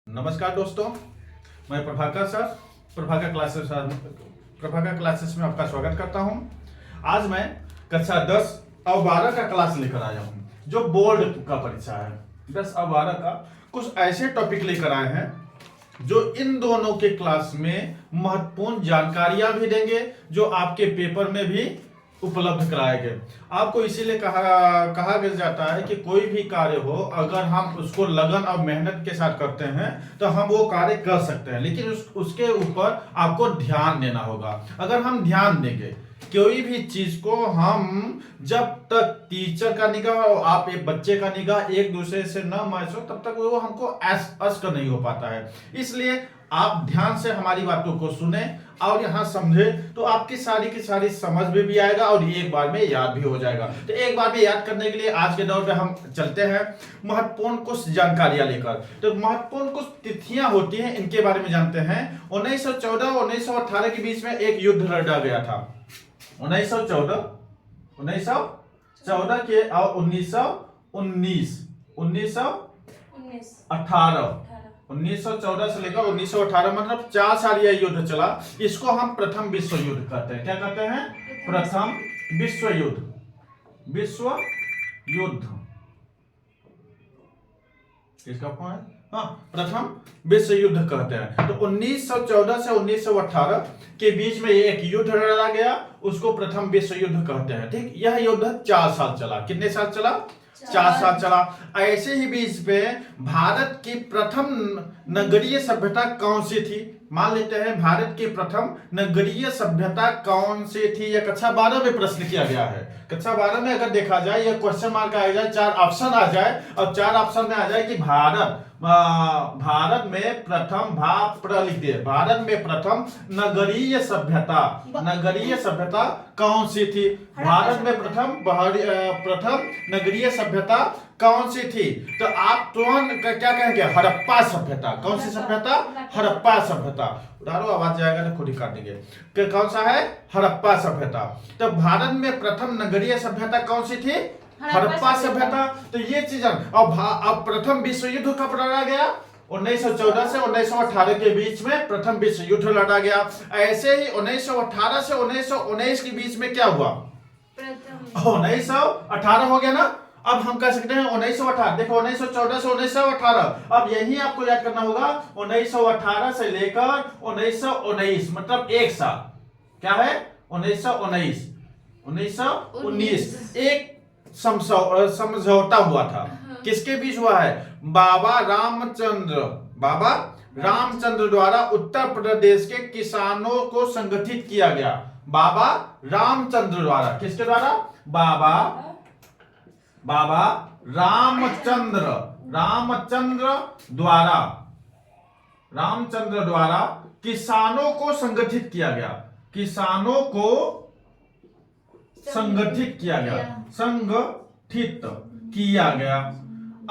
नमस्कार दोस्तों, मैं प्रभाकर सर प्रभाकर क्लासेस में आपका स्वागत करता हूं। आज मैं कक्षा 10 और 12 का क्लास लेकर आया हूं, जो बोर्ड का परीक्षा है। 10 और 12 का कुछ ऐसे टॉपिक लेकर आए हैं जो इन दोनों के क्लास में महत्वपूर्ण जानकारियां भी देंगे, जो आपके पेपर में भी उपलब्ध कराए गए। आपको इसीलिए कहा गया जाता है कि कोई भी कार्य हो, अगर हम उसको लगन और मेहनत के साथ करते हैं तो हम वो कार्य कर सकते हैं, लेकिन उसके ऊपर आपको ध्यान देना होगा। अगर हम ध्यान देंगे कोई भी चीज को, हम जब तक टीचर का निगाह और आप एक बच्चे का निगाह एक दूसरे से न मैच हो, तब तक वो हमको अस्क नहीं हो पाता है। इसलिए आप ध्यान से हमारी बातों को सुने और यहाँ समझे तो आपकी सारी की सारी समझ में भी आएगा और एक बार में याद भी हो जाएगा। तो एक बार में याद करने के लिए आज के दौर में हम चलते हैं महत्वपूर्ण कुछ जानकारियां लेकर। तो महत्वपूर्ण कुछ तिथियां होती हैं, इनके बारे में जानते हैं। 1914 और 1918 के बीच में एक युद्ध लड़ा गया था। 1914 के और 1914 से लेकर 1918, मतलब 4 साल यह युद्ध चला। इसको हम प्रथम विश्व युद्ध कहते हैं। क्या कहते हैं? प्रथम विश्व युद्ध किसका कौन है? हाँ, प्रथम विश्व युद्ध कहते हैं। तो 1914 से 1918 के बीच में एक युद्ध लड़ा गया, उसको प्रथम विश्व युद्ध कहते हैं। ठीक, यह युद्ध 4 साल चला। कितने साल चला? 4 साल चला। ऐसे ही बीच पे भारत की प्रथम नगरीय सभ्यता कौन सी थी? मान लेते हैं भारत की प्रथम नगरीय सभ्यता कौन सी थी? यह कक्षा 12 में प्रश्न किया गया है। कक्षा 12 में अगर देखा जाए, यह क्वेश्चन मार्क आ जाए, 4 ऑप्शन आ जाए और 4 ऑप्शन में आ जाए कि भारत में प्रथम लिख दिए, भारत में प्रथम नगरीय सभ्यता कौन सी थी? भारत में प्रथम नगरीय सभ्यता कौन सी थी? तो आप तुरंत क्या कहेंगे? हड़प्पा सभ्यता। कौन सी सभ्यता? हड़प्पा सभ्यता। उधारो आवाज जाएगा तो खुद ही काट देंगे। कौन सा है? हड़प्पा सभ्यता। तो भारत में प्रथम नगरीय सभ्यता कौन सी थी? हड़प्पा सभ्यता। तो ये चीज अब प्रथम विश्व युद्ध कब लड़ा गया? 1914 से 1918 के बीच में प्रथम विश्व युद्ध लड़ा गया। ऐसे ही 1918 से 1919 के बीच में क्या हुआ? 1918 हो गया ना। अब हम कह सकते हैं 1918। देखो, 1914 से 1918, अब यही आपको याद करना होगा। 1918 से लेकर 1919, मतलब 1 साल। क्या है? 1919 एक समझौता हुआ था। किसके बीच हुआ है? बाबा रामचंद्र द्वारा उत्तर प्रदेश के किसानों को संगठित किया गया। बाबा रामचंद्र द्वारा। किसके द्वारा? बाबा रामचंद्र द्वारा किसानों को संगठित किया गया। किसानों को संगठित किया गया।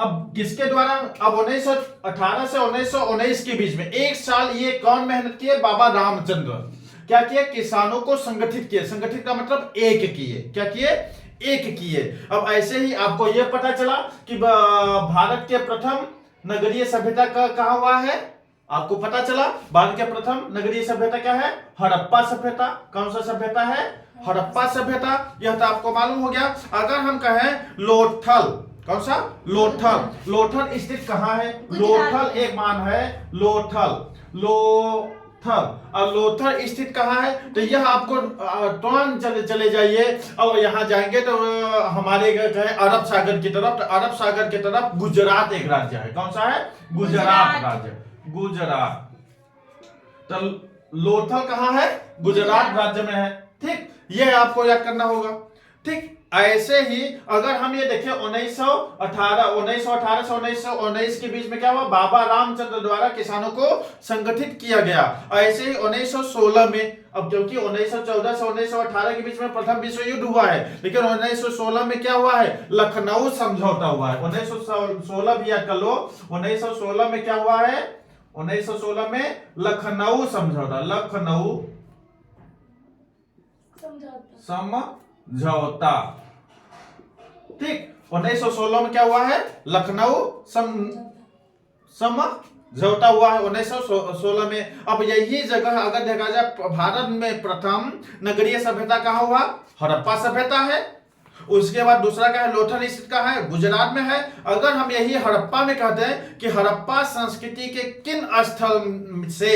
अब किसके द्वारा? अब 1918 से 1919 के बीच में 1 साल ये कौन मेहनत किए? बाबा रामचंद्र। क्या किए? किसानों को संगठित किए। संगठित का मतलब एक किए। क्या किए? एक किए। अब ऐसे ही आपको यह पता चला कि भारत के प्रथम नगरीय सभ्यता कहाँ हुआ है? आपको पता चला भारत के प्रथम नगरीय सभ्यता क्या है? हड़प्पा सभ्यता। कौन सा सभ्यता है? हड़प्पा सभ्यता। यह तो आपको मालूम हो गया। अगर हम कहें लोथल, कौन सा? लोथल स्थित कहाँ है? लोथल एक मान है लोथल। और लोथल स्थित कहाँ है? तो यह आपको तुरंत चले जाइए और यहाँ जाएंगे तो हमारे अरब सागर की तरफ। तो अरब सागर की तरफ गुजरात एक राज्य है। कौन सा है? गुजरात राज्य। गुजरात। तो लोथल कहाँ है? गुजरात राज्य में है। ठीक, ये आपको याद करना होगा। ठीक, ऐसे ही अगर हम ये देखें 1918 से 1919 के बीच में क्या हुआ? बाबा रामचंद्र द्वारा किसानों को संगठित किया गया। ऐसे ही 1916 में, अब क्योंकि 1914 से 1918 के बीच में प्रथम विश्व युद्ध हुआ है, लेकिन 1916 में क्या हुआ है? लखनऊ समझौता हुआ है। 1916 भी याद कर लो। 1916 में क्या हुआ है? 1916 में लखनऊ समझौता। समझौता। ठीक, 1916 में क्या हुआ है? लखनऊ समझौता। झोटा हुआ है 1916 में। अब यही जगह अगर देखा जाए भारत में प्रथम नगरीय सभ्यता कहाँ हुआ, हड़प्पा सभ्यता है। उसके बाद दूसरा क्या है, लोथल स्थित कहाँ है, गुजरात में है। अगर हम यही हड़प्पा में कहते हैं कि हड़प्पा संस्कृति के किन स्थल से,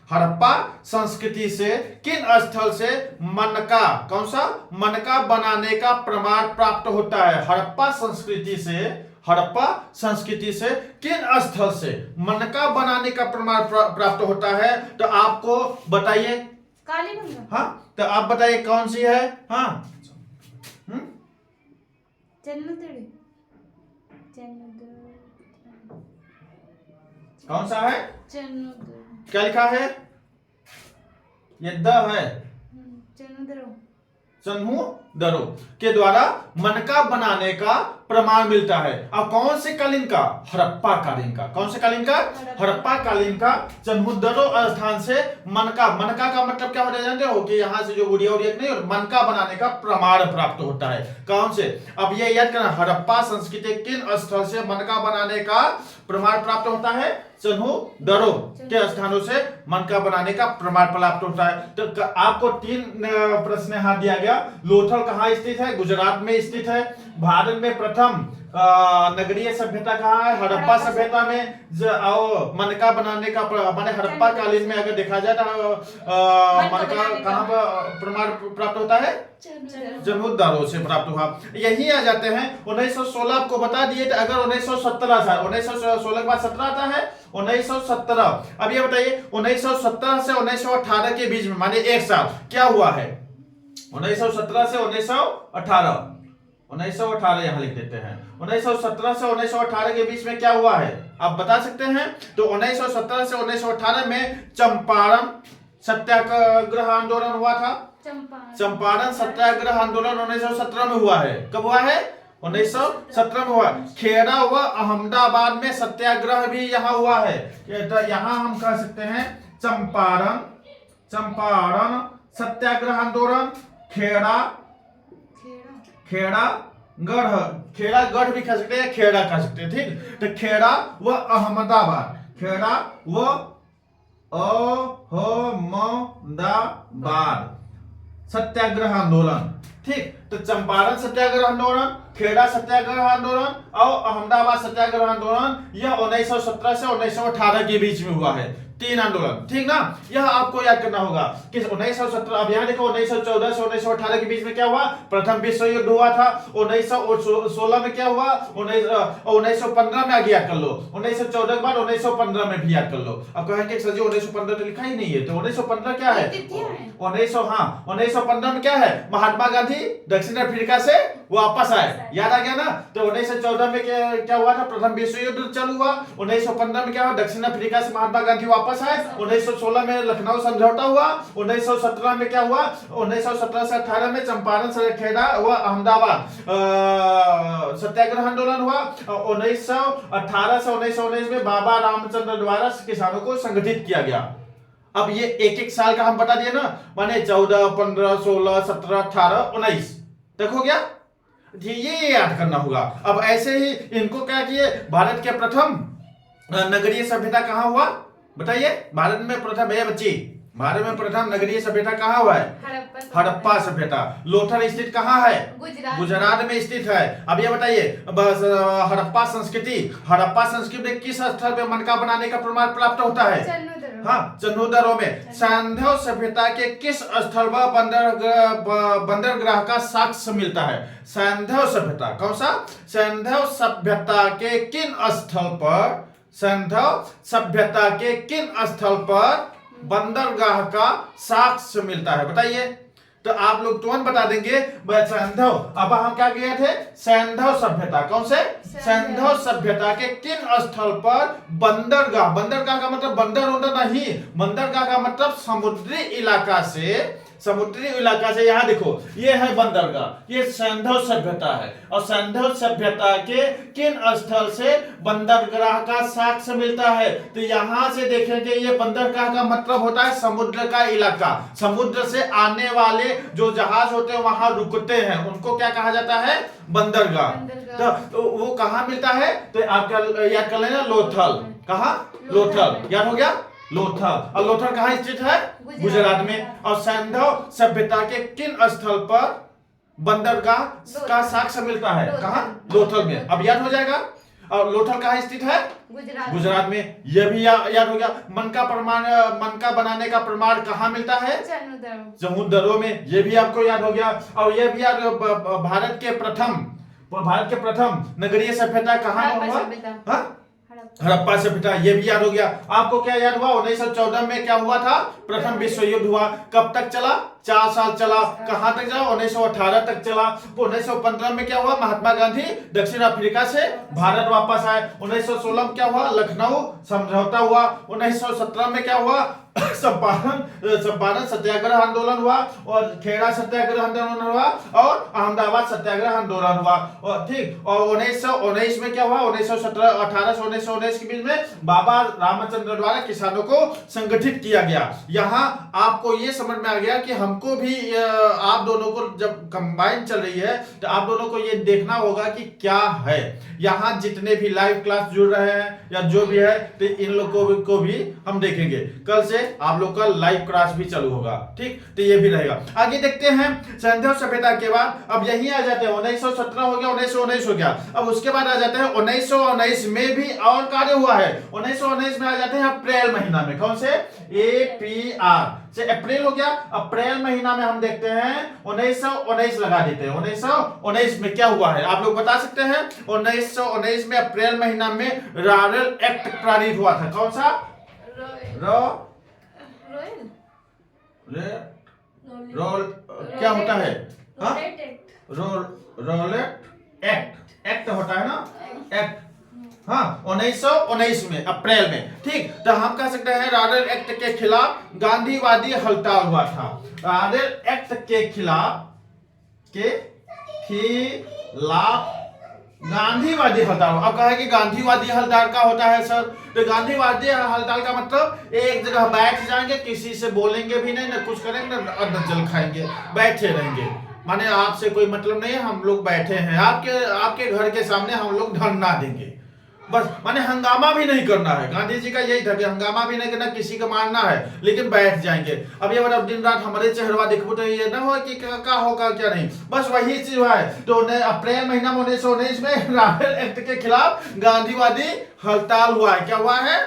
हड़प्पा संस्कृति से किन स्थल से मनका, कौन सा, मनका बनाने का प्रमाण प्राप्त होता है। हड़प्पा संस्कृति से, हड़प्पा संस्कृति से किन स्थल से मनका बनाने का प्रमाण प्राप्त होता है, तो आपको बताइए। कालीबंगा। हाँ, तो आप बताइए कौन सी है। हाँ, कौन सा है, क्या लिखा है, ये द है, चन्हुदरो के द्वारा मनका बनाने का प्रमाण मिलता है। अब कौन से कालीन का, हड़प्पा कालीन का, कौन से कालीन का, हड़प्पा कालीन का चन्हुदरो स्थान से मनका, मनका का मतलब क्या होता है जानते हो, कि यहाँ से जो गुड़िया उड़िया नहीं, और मनका बनाने का प्रमाण प्राप्त होता है। कौन से, अब ये याद करना, हड़प्पा संस्कृति किन स्थल से मनका बनाने का प्रमाण प्राप्त होता है, चन्हुदरो के स्थानों से मनका बनाने का प्रमाण प्राप्त होता है। तो आपको 3 प्रश्न यहाँ दिया गया। लोथल कहाँ स्थित है, गुजरात में स्थित है। भारत में प्रथम नगरीय सभ्यता कहाँ है, हड़प्पा सभ्यता में। मनका बनाने का माने हड़प्पा कालीन में अगर देखा जाए तो मनका कहाँ पर प्रमाण प्राप्त होता है, चन्हुदरो से प्राप्त हुआ। यही आ जाते हैं 1916 आपको बता दिए। तो अगर 1917 था, 1916 के बाद 17 आता है 1917। अब ये बताइए 1917 से 1918 के बीच में माने एक साल क्या हुआ है, 1917 से 1918, 1918 यहां लिख देते हैं। 1917 से 1918 के बीच में क्या हुआ है आप बता सकते हैं। तो 1917 से 1918 में चंपारण सत्याग्रह आंदोलन हुआ था। चंपारण सत्याग्रह आंदोलन 1917 में हुआ है। कब हुआ है, 1917 में हुआ। खेड़ा व अहमदाबाद में सत्याग्रह भी यहाँ हुआ है। तो यहाँ हम कह सकते हैं चंपारण, चंपारण सत्याग्रह आंदोलन, खेड़ा गढ़ भी कह सकते हैं, खेड़ा कह सकते हैं, ठीक। तो खेड़ा व अहमदाबाद, खेड़ा व अहमदाबाद सत्याग्रह आंदोलन, ठीक। तो चंपारण सत्याग्रह आंदोलन, खेड़ा सत्याग्रह आंदोलन और अहमदाबाद सत्याग्रह आंदोलन यह 1917 से 1918 के बीच में हुआ है। 3 आंदोलन, ठीक ना। यह आपको याद करना होगा कि 1917, अब यहाँ देखो 1914 से 1918 के बीच में क्या हुआ, प्रथम विश्व युद्ध हुआ था। 1916 में क्या हुआ, 1915 में आगे याद कर लो। 1914 के बाद 1915 में भी याद कर लो। अब कहेंगे सर जी 1915 तो लिखा ही नहीं है, तो 1915 क्या है, 1915 में क्या है, महात्मा गांधी दक्षिण अफ्रीका से वापस आए, याद आ गया ना। तो 1914 में क्या हुआ था, प्रथम विश्व युद्ध चालू हुआ। 1915 में क्या हुआ, दक्षिण अफ्रीका से महात्मा गांधी वापस आए। 1916 में लखनऊ समझौता हुआ। 1917 में क्या हुआ, 1917 से 18 में चंपारण खेड़ा व अहमदाबाद सत्याग्रह आंदोलन हुआ। 1918 से 1919 में बाबा रामचंद्र द्वारा किसानों को संगठित किया गया। अब ये एक एक साल का हम बता दिए ना, माने 14, 15, 16, 17, 18, 19 तक हो गया। ये याद करना होगा। अब ऐसे ही इनको क्या किए, भारत के प्रथम नगरीय सभ्यता कहाँ हुआ बताइए। भारत में प्रथम, ये बच्ची, भारत में प्रथम नगरीय सभ्यता कहाँ हुआ है, हड़प्पा सभ्यता। लोथल स्थित कहाँ है, गुजरात में स्थित है। अब ये बताइए हड़प्पा संस्कृति किस स्थल पे मनका बनाने का प्रमाण प्राप्त होता है, हाँ, चन्हुदरो में। सैंधव सभ्यता के किस स्थल पर बंदरगाह का साक्ष्य मिलता है। सैंधव सभ्यता, कौन सा, सैंधव सभ्यता के किन स्थल पर, सैंधव सभ्यता के किन स्थल पर बंदरगाह का साक्ष्य मिलता है बताइए। तो आप लोग तुरंत बता देंगे सैंधव। अब हम क्या किए थे, सैंधव सभ्यता, कौन से, सैंधव सभ्यता के किन स्थल पर बंदरगाह, बंदरगाह का मतलब बंदर नहीं, बंदरगाह का मतलब समुद्री इलाका से, समुद्री इलाका से। यहाँ देखो ये है बंदरगाह, ये सैंधव सभ्यता है। और सैंधव सभ्यता के किन स्थल से बंदरगाह का साक्ष्य मिलता है, तो यहाँ से देखेंगे ये बंदरगाह का मतलब होता है समुद्र का इलाका। समुद्र से आने वाले जो जहाज होते हैं वहां रुकते हैं, उनको क्या कहा जाता है, बंदरगाह। तो वो कहाँ मिलता है, तो आप क्या याद कर लेना, लोथल। कहाँ? लोथल। याद हो गया? लोथल। और लोथल कहाँ स्थित है? गुजरात में। और सैंधव सभ्यता के किन स्थल पर बंदरगाह का साक्ष्य मिलता है? कहाँ? लोथल में। अब याद हो जाएगा। और लोथल कहाँ स्थित है? गुजरात में। यह भी याद हो गया। मन का बनाने का प्रमाण कहाँ मिलता है? जमुदरों में। यह भी आपको याद हो गया। और यह भी याद, भारत के प्रथम नगरीय सभ्यता कहाँ हुआ? हड़प्पा सभ्यता। ये भी याद हो गया। आपको क्या याद हुआ? 1914 में क्या हुआ था? प्रथम विश्व युद्ध हुआ। कब तक चला? 4 साल चला। कहां तक चला? 1918 तक चला। 1915 में क्या हुआ? महात्मा गांधी दक्षिण अफ्रीका से भारत वापस आए। 1916 में क्या हुआ? लखनऊ समझौता हुआ। 1917 में क्या हुआ? चंपारण सत्याग्रह आंदोलन हुआ, और खेड़ा सत्याग्रह आंदोलन हुआ, और अहमदाबाद सत्याग्रह आंदोलन हुआ। और ठीक, और 1919 में क्या हुआ? 18 से 1919 के बीच में बाबा रामचंद्र द्वारा किसानों को संगठित किया गया। यहाँ आपको ये समझ में आ गया कि हमको भी, आप दोनों को जब कंबाइन चल रही है तो आप दोनों को ये देखना होगा कि क्या है। यहाँ जितने भी लाइव क्लास जुड़ रहे हैं या जो भी है, तो इन लोगों को भी हम देखेंगे। कल से आप लोग का लाइव क्लास भी चालू होगा। ठीक, तो ये भी रहेगा। आगे देखते हैं। सैंधव सभ्यता के बाद अब यही आ जाते हैं। 1917 हो गया, 1919 हो गया। अब उसके बाद आ जाते हैं 1919 में भी और कार्य हुआ है। 1919 में आ जाते हैं अप्रैल महीना में। कौन से? APR से अप्रैल हो गया। अप्रैल महीना में हम देखते हैं 1919 लगा देते हैं। 1919 में क्या हुआ है आप लोग बता सकते हैं? 1919 में अप्रैल महीना में रॉयल एक्ट पारित हुआ था। कौन सा? रोल क्या होता है? रोलेट एक्ट होता है ना? एक्ट। हाँ, 1919 में अप्रैल में। ठीक, तो हम कह सकते हैं रॉयल एक्ट के खिलाफ गांधीवादी हड़ताल हुआ था। रॉयल एक्ट के खिलाफ गांधीवादी हड़ताल। अब कहा कि गांधीवादी हड़ताल का होता है सर, तो गांधीवादी हड़ताल का मतलब एक जगह बैठ जाएंगे, किसी से बोलेंगे भी नहीं, ना कुछ करेंगे, ना जल खाएंगे, बैठे रहेंगे। माने आपसे कोई मतलब नहीं है, हम लोग बैठे हैं, आपके घर के सामने हम लोग धरना देंगे बस। माने हंगामा भी नहीं करना है। गांधी जी का यही था कि हंगामा भी नहीं करना, किसी को मारना है, लेकिन बैठ जाएंगे। अब ये बताओ, दिन रात हमारे चेहरा देखो तो ये ना हो कि क्या होगा क्या नहीं, बस वही चीज है। तो अप्रैल महीना में 1919 में रॉयल एक्ट के खिलाफ गांधीवादी हड़ताल हुआ है। क्या हुआ है?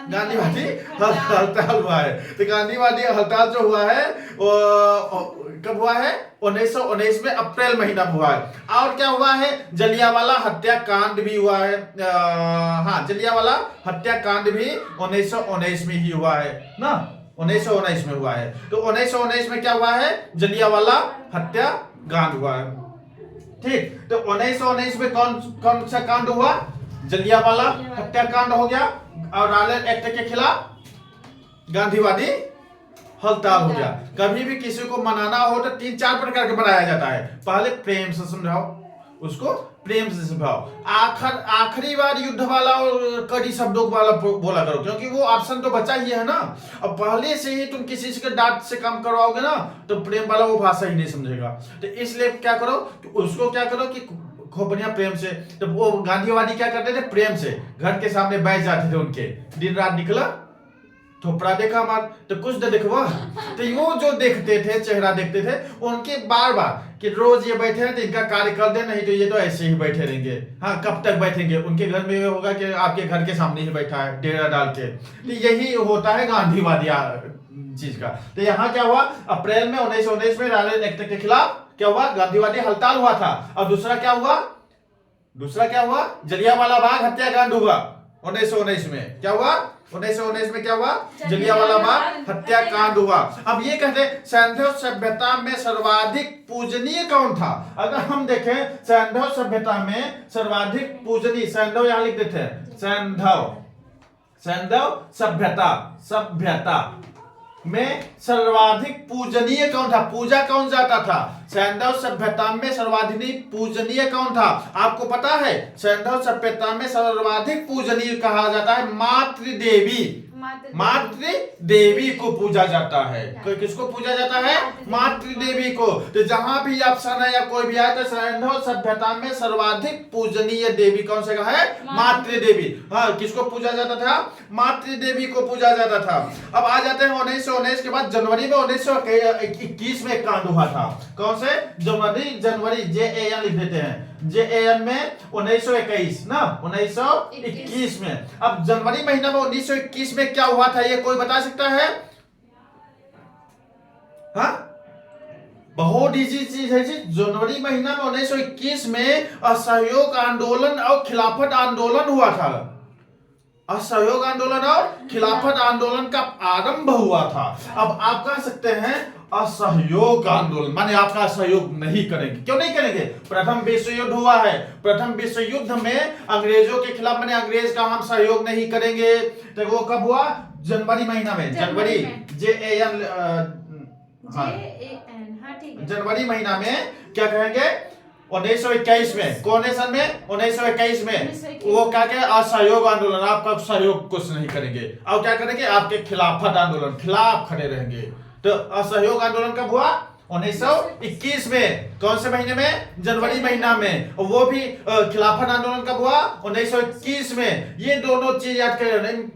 गांधीवादी हड़ताल हुआ है। तो गांधीवादी हड़ताल जो हुआ है वो कब हुआ है? 1919 में अप्रैल महीना में हुआ है। और क्या हुआ है? जलियांवाला हत्याकांड भी हुआ है। हाँ, जलियांवाला हत्याकांड भी 1919 में ही हुआ है ना? 1919 में हुआ है। तो 1919 में क्या हुआ है? जलियांवाला हत्याकांड हुआ है। ठीक, तो 1919 में कौन सा कांड हुआ? जलियांवाला हत्याकांड हो गया, और रॉयल एक्ट के खिलाफ गांधीवादी हड़ताल हो गया। कभी भी किसी को मनाना हो तो 3-4 प्रकार के मनाया जाता है। पहले प्रेम से समझाओ उसको, प्रेम से समझाओ। आखिरी बार युद्ध वाला और कड़ी शब्दों वाला बोला करो, क्योंकि वो ऑप्शन तो बचा ही है ना। अब पहले से ही तुम किसी से डांट से काम करवाओगे ना, तो प्रेम वाला वो भाषा ही नहीं समझेगा। तो इसलिए क्या करो, उसको क्या करो कि खूब बढ़िया प्रेम से। तो वो गांधीवादी क्या करते थे? प्रेम से घर के सामने बैठ जाते थे उनके, दिन रात निकला थोपड़ा देखा हमार तो कुछ तो देखवा। तो वो जो देखते थे, चेहरा देखते थे उनके, बार बार कि रोज ये बैठे हैं तो इनका कार्य कर दे, नहीं तो ये तो ऐसे ही बैठे रहेंगे। हाँ, कब तक बैठेंगे? उनके घर में होगा कि आपके घर के सामने ही बैठा है डेरा डाल के। तो यही होता है गांधीवादी चीज का। तो यहाँ क्या हुआ? अप्रैल में 1919 में रॉयल एक्ट के खिलाफ क्या हुआ? गांधीवादी हड़ताल हुआ था। और दूसरा क्या हुआ? जलियांवाला बाग हत्याकांड हुआ 1919 में। क्या हुआ? 1919 में क्या हुआ? जलियांवाला बाग हत्याकांड हुआ। अब ये कहते हैं सैंधव सभ्यता में सर्वाधिक पूजनीय कौन था? अगर हम देखें सैंधव सभ्यता में सर्वाधिक पूजनीय, सैंधव यहां लिख देते हैं, सैंधव सभ्यता में सर्वाधिक पूजनीय कौन था? पूजा कौन जाता था? सैंधव सभ्यता में सर्वाधिक पूजनीय कौन था? आपको पता है? सैंधव सभ्यता में सर्वाधिक पूजनीय कहा जाता है मातृ देवी। मातृ देवी को पूजा जाता है। किसको पूजा जाता है? मातृ देवी को। तो जहां भी ऑप्शन है या कोई भी आए तो सिंधु सभ्यता में सर्वाधिक पूजनीय देवी कौन से का है? मातृ देवी। हाँ, किसको पूजा जाता था? मातृ देवी को पूजा जाता था। अब आ जाते हैं 1919 के बाद जनवरी में 1921 में एक कांड हुआ था। कौन से? जनवरी JAN लिख देते हैं। JAN में 1921 ना, 1921 में। अब जनवरी महीना में 1921 में क्या हुआ था, ये कोई बता सकता है? हाँ, बहुत इजी चीज है जी। जनवरी महीना में 1921 में असहयोग आंदोलन और खिलाफत आंदोलन हुआ था। असहयोग आंदोलन और खिलाफत आंदोलन का आरंभ हुआ था। अब आप कह सकते हैं असहयोग आंदोलन माने आपका सहयोग नहीं करेंगे। क्यों नहीं करेंगे? प्रथम विश्व युद्ध हुआ है। प्रथम विश्व युद्ध में अंग्रेजों के खिलाफ माने अंग्रेज का हम सहयोग नहीं करेंगे। तो वो कब हुआ? जनवरी महीना में। जनवरी JAN, हाँ, जनवरी महीना में क्या कहेंगे? 1921 में। कौन सन में? 1921 में। वो क्या कहे? असहयोग आंदोलन, आपका सहयोग कुछ नहीं करेंगे। और क्या करेंगे? आपके खिलाफत आंदोलन, खिलाफ खड़े रहेंगे। तो असहयोग आंदोलन कब हुआ? 1921 में। कौन से महीने में? जनवरी महीना में। और वो भी खिलाफत आंदोलन कब हुआ? 1921 में। ये दोनों चीज याद कर,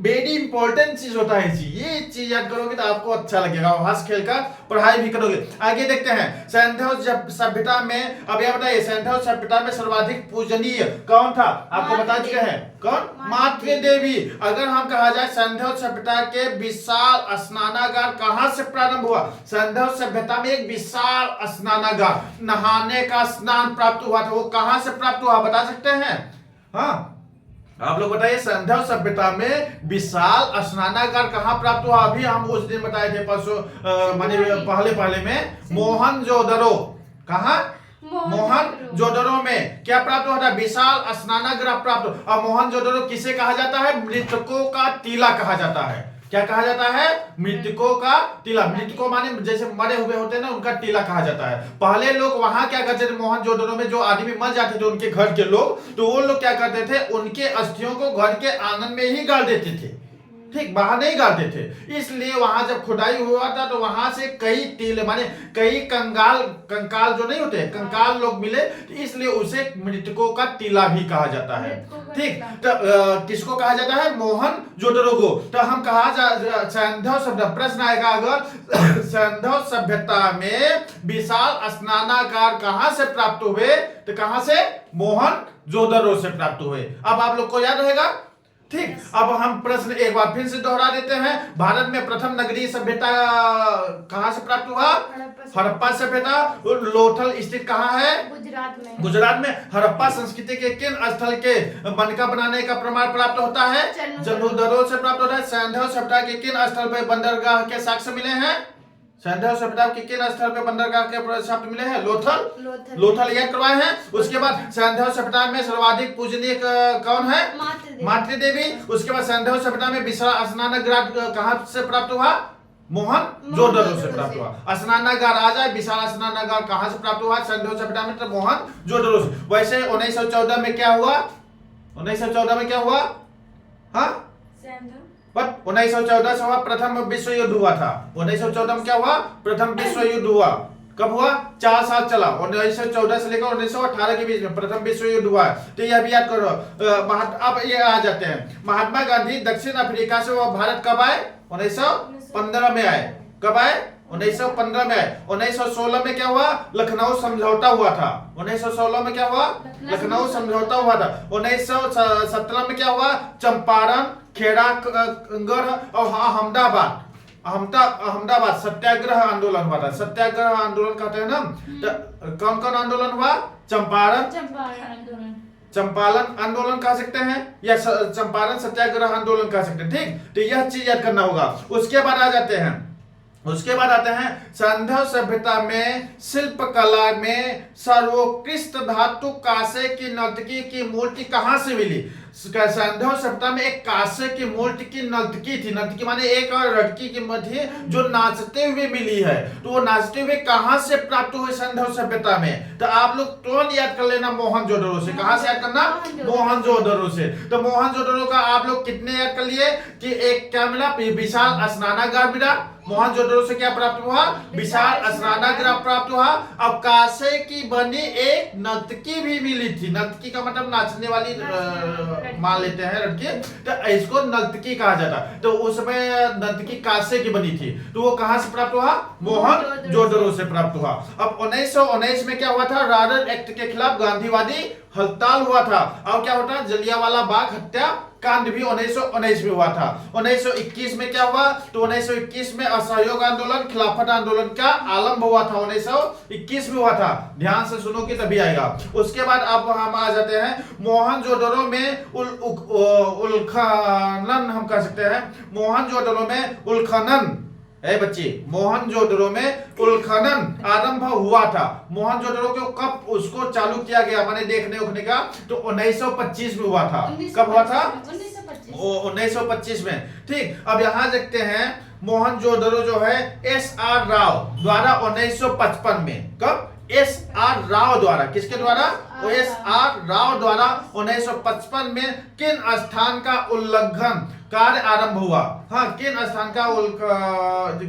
वेरी इंपॉर्टेंट चीज होता है जी। ये चीज याद करोगे तो आपको अच्छा लगेगा, हंस खेल कर पढ़ाई भी करोगे। आगे देखते हैं सिंधु सभ्यता में। अब यह बताइए सिंधु सभ्यता में सर्वाधिक पूजनीय कौन था? आपको बता चुके हैं। कौन? मातृ देवी। अगर हम कहा जाए सिंधु सभ्यता के विशाल स्नानागार कहां से प्रारंभ हुआ? सिंधु सभ्यता में एक विशाल स्नानागार, नहाने का स्नान प्राप्त हुआ था। वो कहां से प्राप्त हुआ बता सकते हैं? हाँ, आप लोग बताइए सिंधु सभ्यता में विशाल स्नानागार कहां प्राप्त हुआ? अभी हम उस दिन बताए थे परसों माने पहले में मोहनजोदड़ो। कहां? मोहनजोदड़ो में क्या प्राप्त हुआ था? विशाल स्नानागार प्राप्त। और मोहनजोदड़ो किसे कहा जाता है? मृतकों का टीला कहा जाता है। क्या कहा जाता है? मृतकों का टीला। मृतकों माने जैसे मरे हुए होते हैं ना, उनका टीला कहा जाता है। पहले लोग वहां क्या करते थे? मोहनजोदड़ो में जो आदमी मर जाते थे उनके घर के लोग, तो वो लोग क्या करते थे? उनके अस्थियों को घर के आंगन में ही गाड़ देते थे। ठीक, बाहर नहीं गाड़ते थे। इसलिए वहां जब खुदाई हुआ था तो वहां से कई टीले माने कई कंकाल जो नहीं होते, कंकाल लोग मिले, इसलिए उसे मृतकों का टीला भी कहा जाता है। ठीक, तो किसको कहा जाता है? मोहनजोदड़ो को। तो हम कहा सिंधु सभ्यता, प्रश्न आएगा अगर सिंधु सभ्यता में विशाल स्नानागार कहां से प्राप्त हुए? तो कहां से? मोहनजोदड़ो से प्राप्त हुए। अब आप लोग को याद रहेगा। ठीक, अब हम प्रश्न एक बार फिर से दोहरा देते हैं। भारत में प्रथम नगरीय सभ्यता कहां से प्राप्त हुआ? हड़प्पा सभ्यता। लोथल स्थित कहां है? गुजरात में। हड़प्पा संस्कृति के किन स्थल के बनका बनाने का प्रमाण प्राप्त होता है? जन्नूदरो से प्राप्त होता है। सिंधु सभ्यता के किन स्थल पर बंदरगाह के साक्ष्य मिले हैं? सिंधु सभ्यता के किन स्थल पे बंदरगाह के साक्ष्य मिले हैं? लोथल याद करवाए हैं। उसके बाद सिंधु सभ्यता में सर्वाधिक पूजनीय कौन है? मातृ देवी। उसके बाद सिंधु सभ्यता में विशाल स्नानागार कहां से प्राप्त हुआ? मोहनजोदड़ो से प्राप्त हुआ। स्नानागार आ जाए, विशाल स्नानागार कहां से प्राप्त हुआ? सिंधु सभ्यता में, तो मोहनजोदड़ो से। वैसे 1914 में क्या हुआ? 1914 में क्या हुआ? हाँ, 1914 से हुआ प्रथम विश्व युद्ध हुआ था। 1914 में क्या हुआ? प्रथम विश्व युद्ध हुआ। कब हुआ? 4 साल चला। 1914 से लेकर 1918 के बीच में प्रथम विश्व युद्ध हुआ। तो यह भी याद करो। अब ये आ जाते हैं महात्मा गांधी दक्षिण अफ्रीका से वो भारत कब आए? 1915 में आए। कब आए? 1915 में आए। 1916 में क्या हुआ? लखनऊ समझौता हुआ था। 1916 में क्या हुआ? लखनऊ समझौता हुआ था। 1917 में क्या हुआ? चंपारण, खेड़ागढ़ और अहमदाबाद सत्याग्रह आंदोलन हुआ था। सत्याग्रह आंदोलन कहते हैं ना। तो कौन कौन आंदोलन हुआ? चंपारण आंदोलन कह सकते हैं या चंपारण सत्याग्रह आंदोलन कह सकते हैं। ठीक, तो यह चीज याद करना होगा। उसके बाद आ जाते हैं सिंधु सभ्यता में शिल्प कला में सर्वोत्कृष्ट धातु कांसे की नर्तकी की मूर्ति कहां से मिली? सैंधव सभ्यता में एक कांसे की मूर्ति की नर्तकी थी। नर्तकी माने एक और लड़की की थी जो नाचते हुए मिली है। तो वो नाचते हुए कहां से प्राप्त हुए सैंधव सभ्यता में? तो आप लोग तुरंत याद कर लेना मोहनजोदड़ो से। कहां से याद करना? मोहनजोदड़ो से। तो मोहनजोदड़ो का आप लोग कितने याद कर लिए कि एक क्या मिला? विशाल स्नानागार मिला। मोहनजोदड़ो से क्या प्राप्त हुआ? विशाल स्नानागार प्राप्त हुआ। अब कांसे की बनी एक नर्तकी भी मिली थी। नर्तकी का मतलब नाचने वाली मान लेते हैं लड़की, तो इसको नर्तकी कहा जाता। तो उस समय नर्तकी कांसे की बनी थी। तो वो कहां से प्राप्त हुआ? मोहनजोदड़ो से प्राप्त हुआ। अब 1919 में क्या हुआ था? राडर एक्ट के खिलाफ गांधीवादी हड़ताल हुआ था। और क्या होता? जलियांवाला बाग हत्या कांड भी 1919 में हुआ था। 1921 में क्या हुआ? तो 1921 में असहयोग आंदोलन, खिलाफत आंदोलन का आरंभ हुआ था। 1921 में हुआ था। ध्यान से सुनोगे तभी आएगा। उसके बाद अब हम आ जाते हैं मोहनजोदड़ो में उल्खनन हम कह सकते हैं। मोहनजोदड़ो में उल्खनन बच्चे, मोहनजोदड़ो में उल्खनन आरंभ हुआ था। मोहनजोदड़ो को कब उसको चालू किया गया माने देखने उखने का? तो 1925 में हुआ था। कब हुआ था? 1925 में। ठीक, अब यहां देखते हैं मोहनजोदड़ो जो है SR राव द्वारा 1955 में। कब? SR राव द्वारा। किसके द्वारा? SR राव द्वारा 1955 में किन स्थान का उल्लंघन कार्य आरंभ हुआ? हाँ, किन स्थान का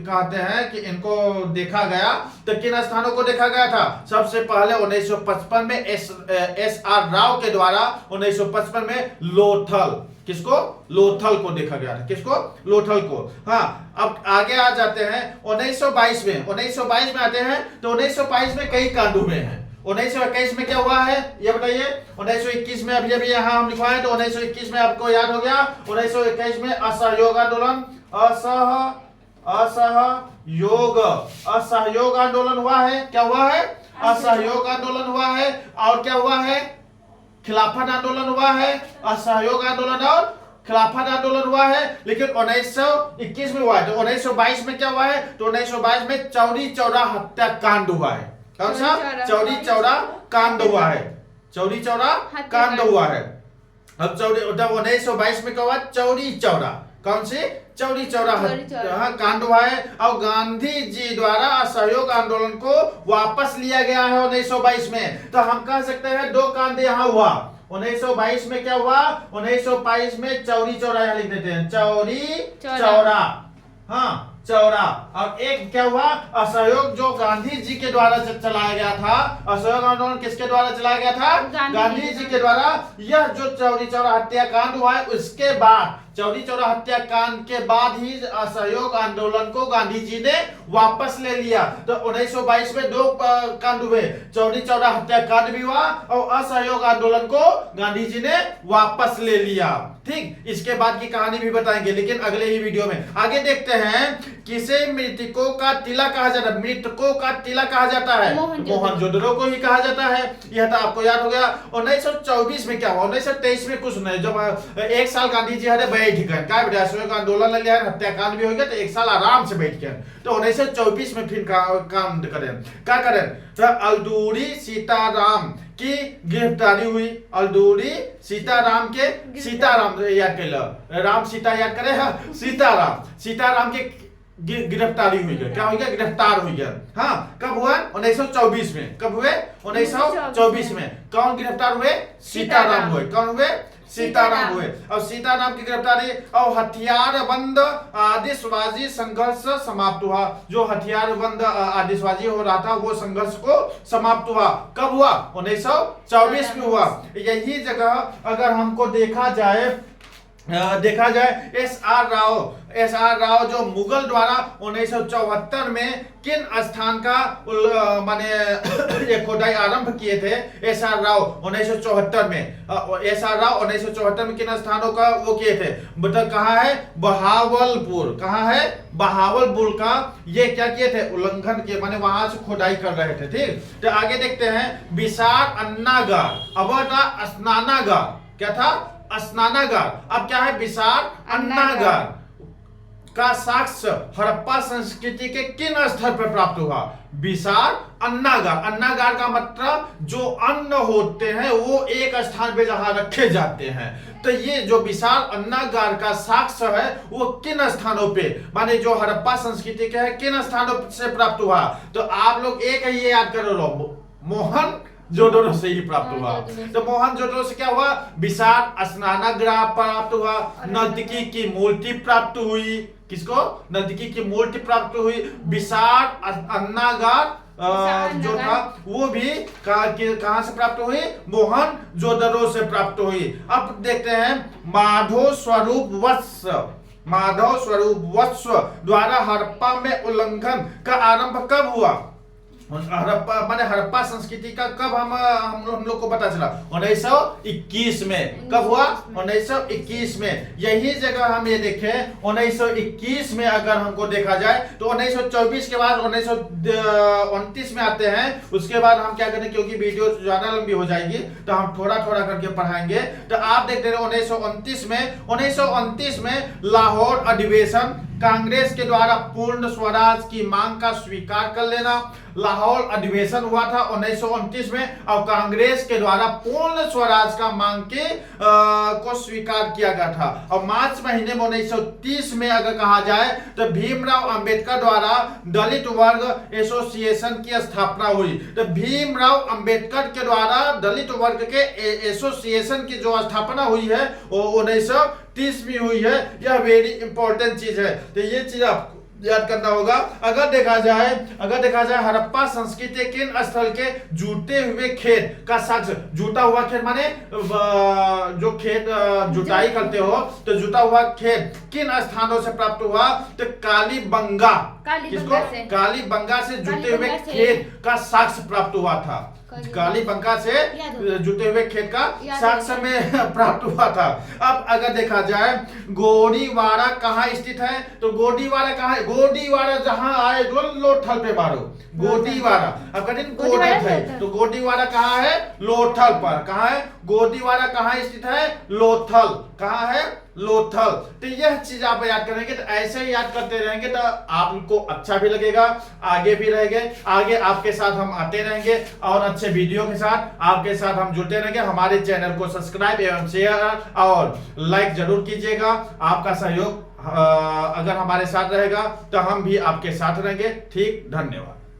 कहते हैं कि इनको देखा गया। तो किन स्थानों को देखा गया था? सबसे पहले 1955 में SR राव के द्वारा 1955 में लोथल। किसको? लोथल को देखा गया था। किसको? लोथल को। हाँ, अब आगे आ जाते हैं 1922 में। 1922 में आते हैं तो 1922 में कई कांड हुए हैं। 1921 में क्या हुआ है ये बताइए? 1921 में अभी अभी यहाँ हम लिखवाए तो 1921 में आपको याद हो गया। 1921 में असहयोग आंदोलन, असहयोग आंदोलन हुआ है। क्या हुआ है? असहयोग आंदोलन हुआ है। और क्या हुआ है? खिलाफत आंदोलन हुआ है। असहयोग आंदोलन और खिलाफत आंदोलन हुआ है। लेकिन 1921 में हुआ है। तो 1922 में क्या हुआ है? तो 1922 में चौरी चौरा हत्याकांड हुआ है। कौन सा? चौरी चौरा कांड हुआ है। चौरी चौरा कांड हुआ है। अब 1922 में क्या हुआ? चौरी चौरा। कौन से? चौरी चौरा कांड हुआ है। और गांधी जी द्वारा असहयोग आंदोलन को वापस लिया गया है 1922 में। तो हम कह सकते हैं दो कांड यहाँ हुआ। 1922 में क्या हुआ? 1922 में चौरी चौरा यहाँ लिख देते हैं। चौरी चौरा, हाँ चौरा। और एक क्या हुआ? असहयोग जो गांधी जी के द्वारा चलाया गया था। असहयोग आंदोलन किसके द्वारा चलाया गया था? गांधी जी के द्वारा। यह जो चौरी चौरा हत्याकांड हुआ है उसके बाद, चौरी चौरा हत्याकांड के बाद ही असहयोग आंदोलन को गांधी जी ने वापस ले लिया। तो 1922 में दो कांड हुए। चौरी चौरा हत्याकांड भी हुआ और असहयोग आंदोलन को गांधी जी ने वापस ले लिया। ठीक, इसके बाद की कहानी भी बताएंगे लेकिन अगले ही वीडियो में। आगे देखते हैं किसे मृतकों का टिला कहा जाता है? मृतकों का टिला कहा जाता है मोहनजोदड़ो को ही कहा जाता है। यह तो आपको याद हो गया। 1924 में क्या हुआ? 1923 में कुछ नहीं, जब एक साल गांधी जी हरे बैठ गए, क्या असहयोग आंदोलन ले लिया, हत्याकांड भी हो गया, तो एक साल आराम से बैठ गए। तो 1924 में फिर काम करें, क्या करें? तो अल्दूरी सीताराम की गिरफ्तारी हुई। अल्दूरी सीताराम के, सीताराम याद कर लो, राम सीता याद करे, सीताराम के गिरफ्तारी हुई है। क्या हो गया? गिरफ्तार हुई है। हाँ, कब हुआ? 1924 में। कब हुए? 1924 में। कौन गिरफ्तार हुए? सीताराम हुए। कौन हुए? सीताराम हुए। और सीताराम की गिरफ्तारी और हथियारबंद आतिशबाजी संघर्ष समाप्त हुआ। जो हथियारबंद आतिशबाजी हो रहा था वो संघर्ष को समाप्त हुआ। कब हुआ? 1924 में हुआ। यही जगह अगर हमको देखा जाए SR राव जो मुगल द्वारा 1974 में किन स्थान का माने खोदाई आरंभ किए थे? SR राव 1974 में। SR राव 1974 में किन स्थानों का वो किए थे? मतलब कहाँ है? बहावलपुर। कहाँ है? बहावलपुर का ये क्या किए थे? उल्लंघन किए, माने वहां से खोदाई कर रहे थे। ठीक, तो आगे देखते हैं विशाल अन्नागार। अब था स्नानागार। क्या था? स्नानागार। अब क्या है? विशाल अन्नागार। का साक्ष्य हड़प्पा संस्कृति के किन स्थल पर प्राप्त हुआ? विशाल अन्नागार। अन्नागार का मतलब जो अन्न होते हैं वो एक स्थान पे जहां रखे जाते हैं। तो ये जो विशाल अन्नागार का साक्ष्य है वो किन स्थानों पे, माने जो हड़प्पा संस्कृति के है, किन स्थानों से प्राप्त हुआ? तो आप लोग एक ये याद करो लो, मोहन जोदड़ो से ही प्राप्त हुआ। तो मोहनजोदड़ो से क्या हुआ? विशाल स्नानागार प्राप्त हुआ, नर्तकी की मूर्ति प्राप्त हुई। किसको? नर्तकी की मूर्ति प्राप्त हुई। विशाल अन्नागार जो था वो भी कहां से प्राप्त हुई? मोहनजोदड़ो से प्राप्त हुई। अब देखते हैं माधव स्वरूप वत्स द्वारा हड़प्पा में उल्लंघन का आरंभ कब हुआ? हड़प्पा संस्कृति का कब हम लोग को पता चला? 1921 में। कब हुआ? 1921 में। यही जगह हम ये देखें 1921 में अगर हमको देखा जाए तो 1924 के बाद 1929 में आते हैं। उसके बाद हम क्या करें, क्योंकि वीडियो ज्यादा लंबी हो जाएगी तो हम थोड़ा थोड़ा करके पढ़ाएंगे। तो आप देखते हैं 1929 में लाहौर अधिवेशन, कांग्रेस के द्वारा पूर्ण स्वराज की मांग का स्वीकार कर लेना। लाहौर अधिवेशन हुआ था 1929 में और कांग्रेस के द्वारा पूर्ण स्वराज का मांग के को स्वीकार किया गया था। और मार्च महीने में 1930 में अगर कहा जाए तो भीमराव अंबेडकर द्वारा दलित वर्ग एसोसिएशन की स्थापना हुई। तो भीमराव अंबेडकर के द्वारा दलित वर्ग के एसोसिएशन की जो स्थापना हुई है वो 1930 में हुई है। यह वेरी इंपॉर्टेंट चीज है, तो ये चीज आपको याद करना होगा। अगर देखा जाए हड़प्पा संस्कृति किन स्थल के जूते हुए खेत का साक्ष्य? जूता हुआ खेत माने जो खेत जुताई करते हो, तो जुटा हुआ खेत किन स्थानों से प्राप्त हुआ? तो कालीबंगा। किसको? कालीबंगा से जुटे हुए खेत का साक्ष्य प्राप्त हुआ था। कालीबंगा से जुटे हुए खेत का साक्ष्य में प्राप्त हुआ था। अब अगर देखा जाए गोडीवाड़ा कहाँ स्थित है? तो गोडीवाड़ा कहाँ है? गोडीवाड़ा जहां आए जो लोथल पे मारो। गोडीवाड़ा अगर गोडित है तो गोडीवाड़ा कहाँ है? लोथल पर। कहाँ है? गोडीवाड़ा कहाँ स्थित है? लोथल। कहाँ है? लोथल। तो यह चीज आप याद करेंगे तो ऐसे ही याद करते रहेंगे तो आपको अच्छा भी लगेगा, आगे भी रहेंगे। आगे आपके साथ हम आते रहेंगे और अच्छे वीडियो के साथ आपके साथ हम जुड़ते रहेंगे। हमारे चैनल को सब्सक्राइब एवं शेयर और लाइक जरूर कीजिएगा। आपका सहयोग अगर हमारे साथ रहेगा तो हम भी आपके साथ रहेंगे। ठीक, धन्यवाद।